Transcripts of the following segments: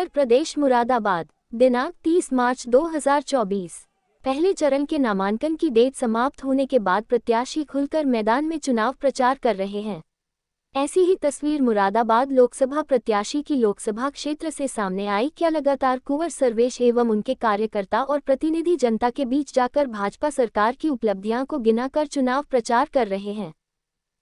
उत्तर प्रदेश मुरादाबाद दिनांक 30 मार्च 2024। पहले चरण के नामांकन की डेट समाप्त होने के बाद प्रत्याशी खुलकर मैदान में चुनाव प्रचार कर रहे हैं। ऐसी ही तस्वीर मुरादाबाद लोकसभा प्रत्याशी की लोकसभा क्षेत्र से सामने आई। क्या लगातार कुंवर सर्वेश एवं उनके कार्यकर्ता और प्रतिनिधि जनता के बीच जाकर भाजपा सरकार की उपलब्धियां को गिनाकर चुनाव प्रचार कर रहे हैं।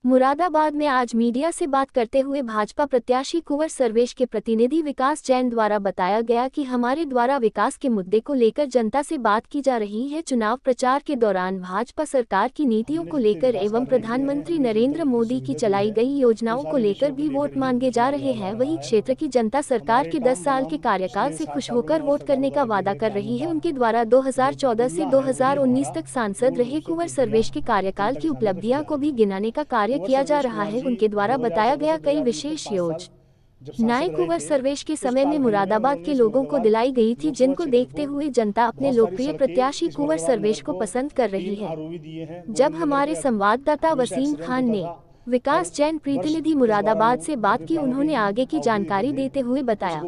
मुरादाबाद में आज मीडिया से बात करते हुए भाजपा प्रत्याशी कुंवर सर्वेश के प्रतिनिधि विकास जैन द्वारा बताया गया कि हमारे द्वारा विकास के मुद्दे को लेकर जनता से बात की जा रही है। चुनाव प्रचार के दौरान भाजपा सरकार की नीतियों को लेकर एवं प्रधानमंत्री नरेंद्र मोदी की चलाई गई योजनाओं को लेकर भी वोट मांगे जा रहे हैं। वहीं क्षेत्र की जनता सरकार के 10 साल के कार्यकाल से खुश होकर वोट करने का वादा कर रही है। उनके द्वारा 2014 से 2019 तक सांसद रहे कुंवर सर्वेश के कार्यकाल की उपलब्धियां को भी गिनाने का कार्य किया जा रहा है। उनके द्वारा बताया गया कई विशेष योजनाएं कुंवर सर्वेश के समय में मुरादाबाद के लोगों को दिलाई गई थी, जिनको देखते हुए जनता अपने लोकप्रिय प्रत्याशी कुंवर सर्वेश को पसंद कर रही है। जब हमारे संवाददाता वसीम खान ने विकास जैन प्रतिनिधि मुरादाबाद से बात की, उन्होंने आगे की जानकारी देते हुए बताया।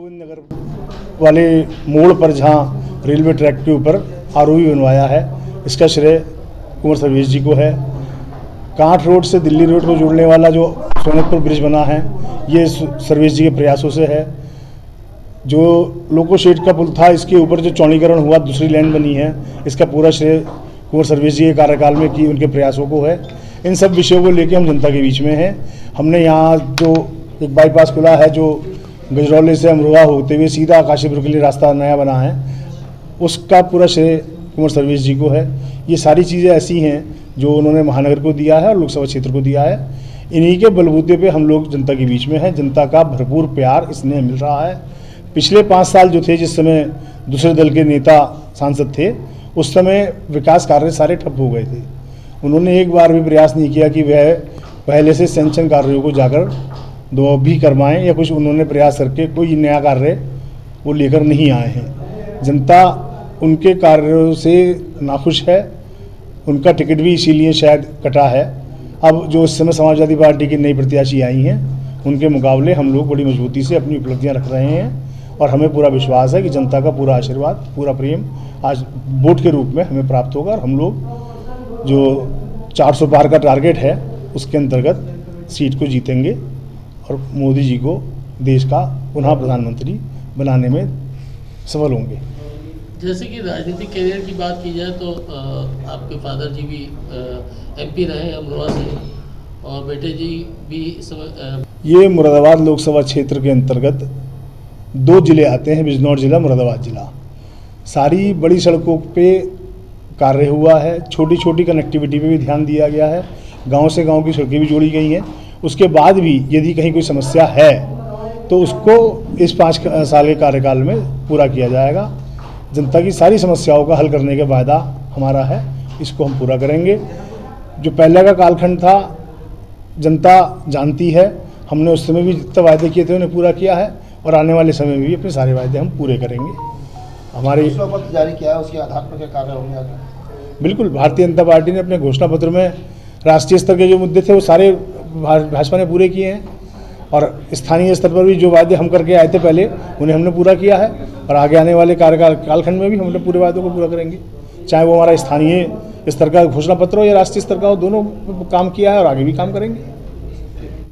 वाले मोड़ पर जहाँ रेलवे ट्रैक के ऊपर आरओबी बनवाया है, इसका श्रेय कुंवर सर्वेश जी को है। कांठ रोड से दिल्ली रोड को जोड़ने वाला जो सोनकपुर ब्रिज बना है, ये सर्वेश जी के प्रयासों से है। जो लोको शेड का पुल था, इसके ऊपर जो चौड़ीकरण हुआ, दूसरी लाइन बनी है, इसका पूरा श्रेय कुंवर सर्वेश जी के कार्यकाल में की उनके प्रयासों को है। इन सब विषयों को लेकर हम जनता के बीच में हैं। हमने यहाँ जो एक बाईपास खुला है, जो गजरौली से अमरोहा होते हुए सीधा काशीपुर के लिए रास्ता नया बना है, उसका पूरा श्रेय कुंवर सर्वेश जी को है। ये सारी चीज़ें ऐसी हैं जो उन्होंने महानगर को दिया है और लोकसभा क्षेत्र को दिया है। इन्हीं के बलबूते पे हम लोग जनता के बीच में हैं। जनता का भरपूर प्यार इसने मिल रहा है। पिछले 5 साल जो थे, जिस समय दूसरे दल के नेता सांसद थे, उस समय विकास कार्य सारे ठप हो गए थे। उन्होंने एक बार भी प्रयास नहीं किया कि वह पहले से सैंक्शन कार्यों को जाकर दो भी करवाएं, या कुछ उन्होंने प्रयास करके कोई नया कार्य वो लेकर नहीं आए हैं। जनता उनके कार्यों से नाखुश है। उनका टिकट भी इसीलिए शायद कटा है। अब जो इस समय समाजवादी पार्टी की नई प्रत्याशी आई हैं, उनके मुकाबले हम लोग बड़ी मजबूती से अपनी उपलब्धियां रख रहे हैं और हमें पूरा विश्वास है कि जनता का पूरा आशीर्वाद, पूरा प्रेम आज वोट के रूप में हमें प्राप्त होगा और हम लोग जो 400 पार का टारगेट है, उसके अंतर्गत सीट को जीतेंगे और मोदी जी को देश का पुनः प्रधानमंत्री बनाने में सफल होंगे। जैसे कि राजनीतिक कैरियर की बात की जाए तो आपके फादर जी भी एमपी रहे अमरोहा से, और बेटे जी भी ये मुरादाबाद लोकसभा क्षेत्र के अंतर्गत 2 जिले आते हैं, बिजनौर जिला, मुरादाबाद जिला। सारी बड़ी सड़कों पे कार्य हुआ है। छोटी छोटी कनेक्टिविटी पे भी ध्यान दिया गया है। गांव से गांव की सड़कें भी जोड़ी गई हैं। उसके बाद भी यदि कहीं कोई समस्या है तो उसको इस 5 साल के कार्यकाल में पूरा किया जाएगा। जनता की सारी समस्याओं का हल करने का वायदा हमारा है, इसको हम पूरा करेंगे। जो पहले का कालखंड था, जनता जानती है। हमने उस समय भी जितने वायदे किए थे उन्हें पूरा किया है और आने वाले समय में भी अपने सारे वायदे हम पूरे करेंगे। हमारे घोषणा पत्र जारी किया है, उसके आधार पर क्या कार्य होंगे आगे? बिल्कुल, भारतीय जनता पार्टी ने अपने घोषणा पत्र में राष्ट्रीय स्तर के जो मुद्दे थे वो सारे भाजपा ने पूरे किए हैं, और स्थानीय स्तर पर भी जो वायदे हम करके आए थे पहले, उन्हें हमने पूरा किया है। और आगे आने वाले कालखंड में भी हम अपने पूरे वायदों को पूरा करेंगे, चाहे वो हमारा स्थानीय स्तर का घोषणा पत्र हो या राष्ट्रीय स्तर का हो। दोनों काम किया है और आगे भी काम करेंगे।